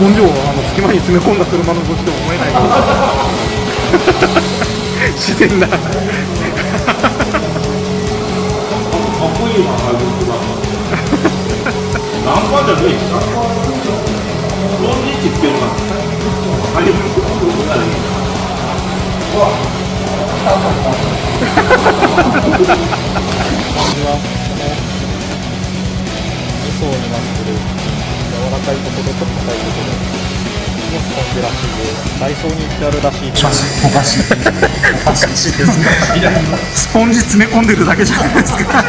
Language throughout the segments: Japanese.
根性を隙間に詰め込んだ車の動きとは思えない自然なかっこいいな、ハイブリッドだ。ナンパじゃねえし、ロンリッチつけるな。ハイブリッドだね。うわ。2層になってる柔らかいところと硬いところのスポンジらしいで、ダイソーに売ってあるらしいです。おかしいですね。スポンジ詰め込んでるだけじゃないですか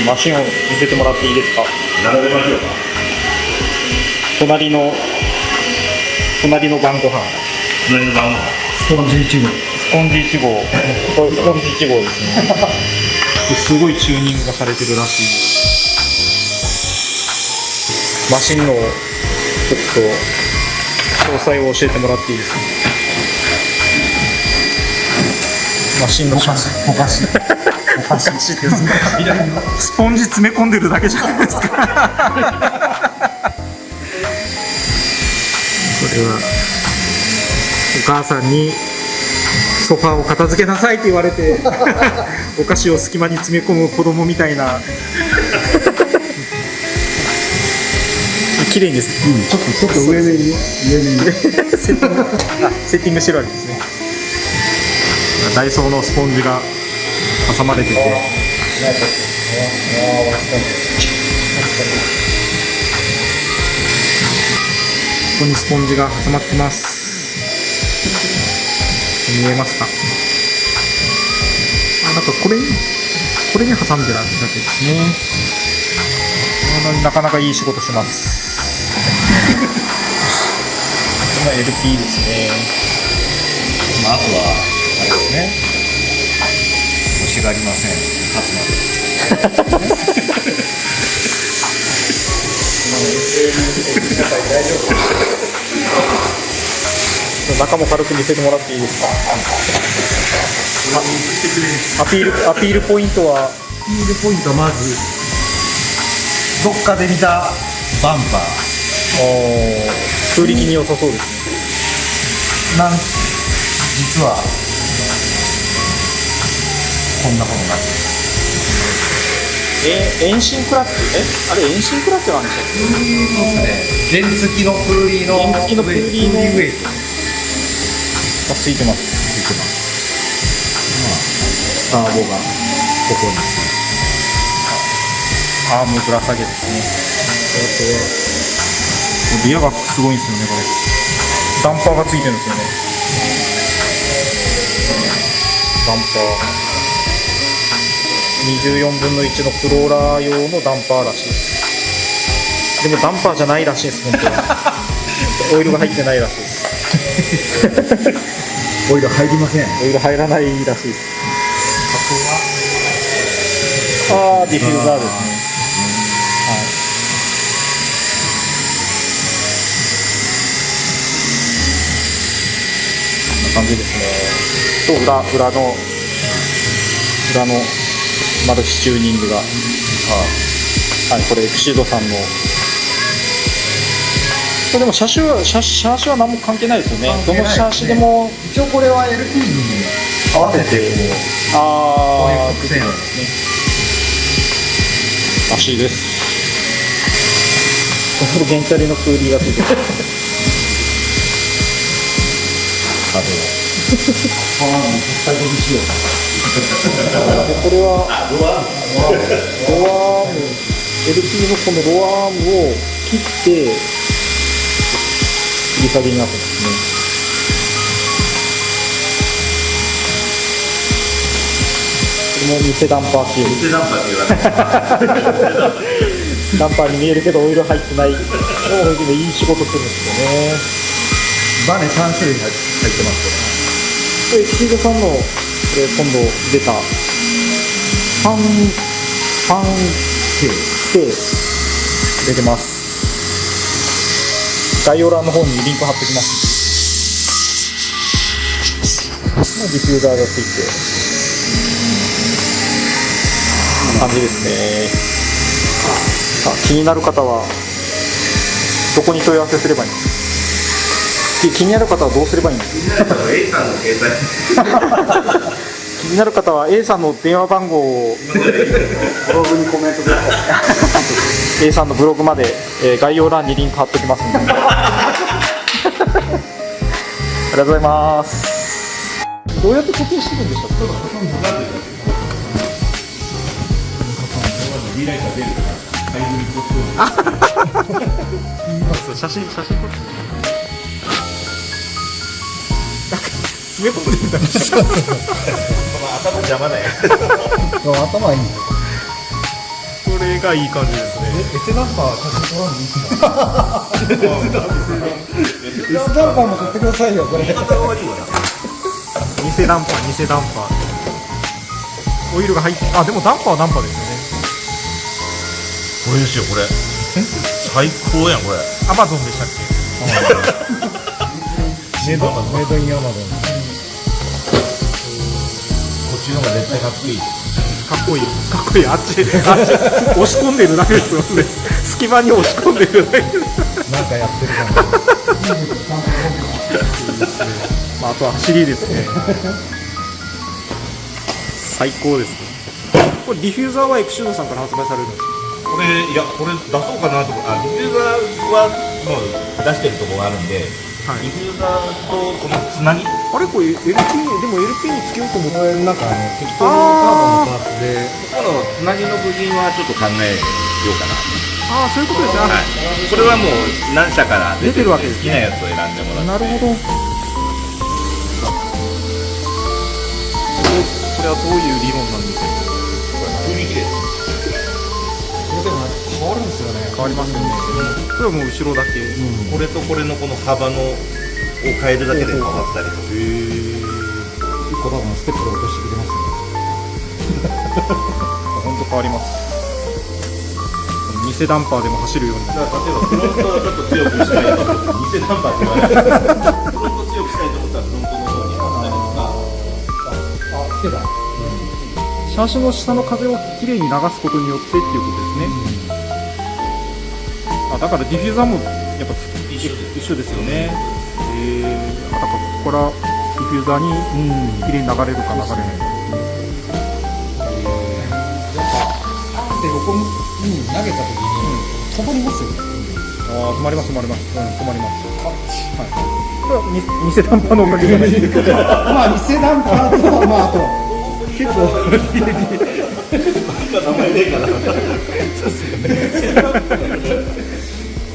マシンを見せてもらっていいですか。並べましょうか。隣の晩ご飯。隣の番号。スポンジ1号。スポンジ1号。これスポンジ1号ですね。すごいチューニングがされてるらしい。マシンのちょっと詳細を教えてもらっていいですか。マシンのおかしいですね。スポンジ詰め込んでるだけじゃないですか。これはお母さんにソファーを片付けなさいって言われてお菓子を隙間に詰め込む子供みたいな綺麗にです、ちょっと上にセッティングしてるわけですね。ダイソーのスポンジが挟まれてて、ここにスポンジが挟まってます。見えますか。なんかこれに挟んでるだけですね。なかなかいい仕事します。今 LP ですね。まあ、あとはあれですね。欲しがりません。勝つまで。中も軽く見せてもらっていいですか。アピールポイントはまずどっかで見たバンパ空力に良さそうですね。ー実はこんなことになって遠心クラッチ、あれ遠心クラッチなんでしたっけ。原付きのプーリーの原付きのプーリーのウェイトがついてます。サーボがここにアームぶら下げですね。あとはリアがすごいんですよね。これダンパーがついてるんですよね。ダンパー24分の1のクローラー用のダンパーらしいです。でもダンパーじゃないらしいです。本当はオイルが入ってないらしいです。オイル入りません。オイル入らないらしいです。ディフューザーですね。こんな感じですね。と裏のマルチチューニングが、これエクシードさんの。これでも車種は何も関係ないですよね。どの車種でも一応これは LP に合わせてこういう曲線をですね。らしいです。この原チャリのクーリーがついてる。これはロアーム LP のこのロアームを切って切り下げになってますね。これも偽ダンパーっていう。偽ダンパーって言われてダンパーに見えるけどオイル入ってないのもいい仕事するんですよね。バネ3種類入ってますこれエキシードさんのこれ今度出たファンステイ出てます。概要欄の方にリンク貼ってきます。ディフューザーがついてこんな感じですね。さあ気になる方はどこに問い合わせすればいいんですか。気になる方はどうすればいいんですか。A さんの携帯気になる方は A さんの電話番号をブログにコメントください。A さんのブログまで、概要欄にリンク貼っておきますのでありがとうございます。どうやって固定してるんでしたっけ。写真撮って詰め込んでるんだ。頭邪魔だよ。頭いい。れがいい感じですね。エセナンパー写真撮らんでいいですか？エセナンパーも撮ってくださいよこれ。偽ダンパー偽ダンパー。オイルが入って、あでもダンパーはダンパーですよね。これですよこれ最高やんこれ。アマゾンでしたっメイドインアマゾン。こっちの方が絶対かっこいい。け？かっこいいかっこいい。あっち押し込んでるだけですよね。隙間に押し込んでるだけです。なんかやってるかな。まあ、あとは走りですね。最高ですね。これディフューザーはエクシュードさんから発売されるんですか？これいやこれ出そうかなと思って、ディフューザーはもう出してるところがあるんで、はいディフューザーとこのつなぎあれこれ LP でも LP につけようと思ってこれなんか適当にカーボンのパーツで。このつなぎの部品はちょっと考えようかな。ああそういうことですね。はい、これはもう何社から出てる出てるわけですね好きなやつを選んでもらって。なるほど。これはどういう理論なんですか？雰囲気です。これでも変わるんですよね。変わりますよね。これはもう後ろだけ。これとこれのこの幅のを変えるだけで変わったりとか。一個多分ステップで落としてきてますよね。本当変わります。偽ダンパーでも走るように。だから例えばフロントをちょっと強くしたいと偽ダンパーって言われる。フロント強くしたいと思ったらフロントの方に貼ったりとか。あ、つけた。シャーシの下の風をきれいに流すことによってっていうことですね。あだからディフューザーもやっぱ一緒ですよね。だからここからディフューザーにきれいに流れるか流れないか。で横に投げた時に止まりますよね。ああ止まります止まります。止まります。はい。これは偽ダンパーのおかげじゃないですか。まあ偽ダンパーとまああと結構名前ねえかな。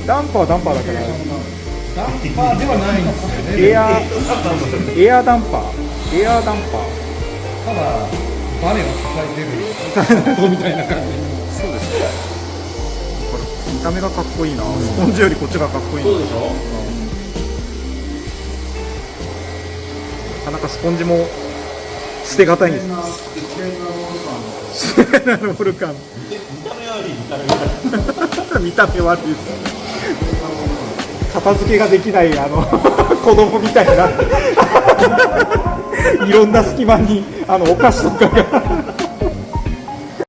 ダンパーはダンパーだから。ダンパーではないんですよね。エアダンパー。エアダンパー。ただバネが抱えてる音みたいな感じ。そうですね。これ見た目がかっこいいな。スポンジよりこっちがかっこいいな。そうでしょ。なかなかスポンジも捨てがたいんです。ナノボルカン。見た目悪いです。片付けができない子供みたいな。いろんな隙間にお菓子とかが。